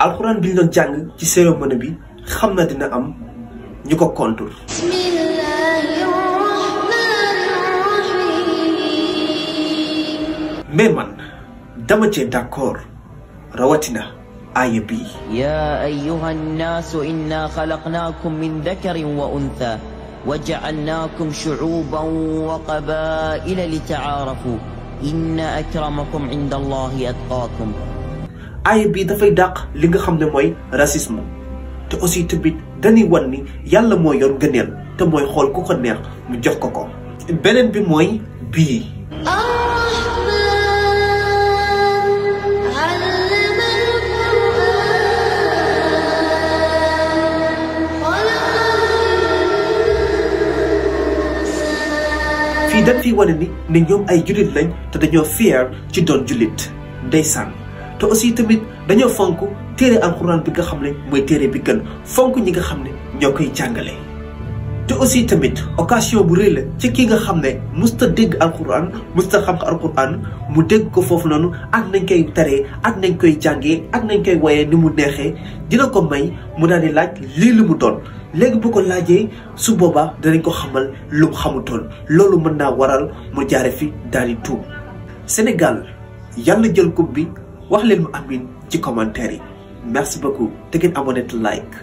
alxuraan bi ñu doon jàng ci cérémonie bi xam na dina am ñu ko kontur. mais man dama cee d'accord rawatina aaya bi. yaa ayyuha nnaasu inna xalaqnaakum min dakarin wa untha wa ja'alnaakum shu'uuban wa qabaa'ila li ta'aarafu inna akramakum inda allahi atqaakum. aaya bi dafay dàq li nga xam ne mooy racisme te aussi tamit dañuy wan ni yàlla moo yor ngëneel te mooy xool ku ko neex mu jox ko ko. beneen bi mooy bii. fii dañ fiy wane ni ne ñoom ay jullit lañ te dañoo fier ci doon jullit ndeysaan te aussi tamit dañoo fonk téere alxuraan bi nga xam ne mooy téere bi gën fonk ñi nga xam ne ñoo koy jàngale. te aussi tamit occasion bu rëy la ci ki nga xam ne musta dégg alxuraan musta xam alxuraan mu dégg ko foofu noonu ak nañ koy taree ak nañ koy jàngee ak nañ koy woyee ni mu neexee dina ko may mu daal di laaj lii lu mu doon. léegi bu ko laajee su boobaa danañ ko xamal lu mu xamutoon loolu mën naa waral mu jaare fi daal di tuub. Sénégal yàlla jël coupe bi wax leen mu amin ci commentaire yi merci beaucoup te ngeen abonné te like.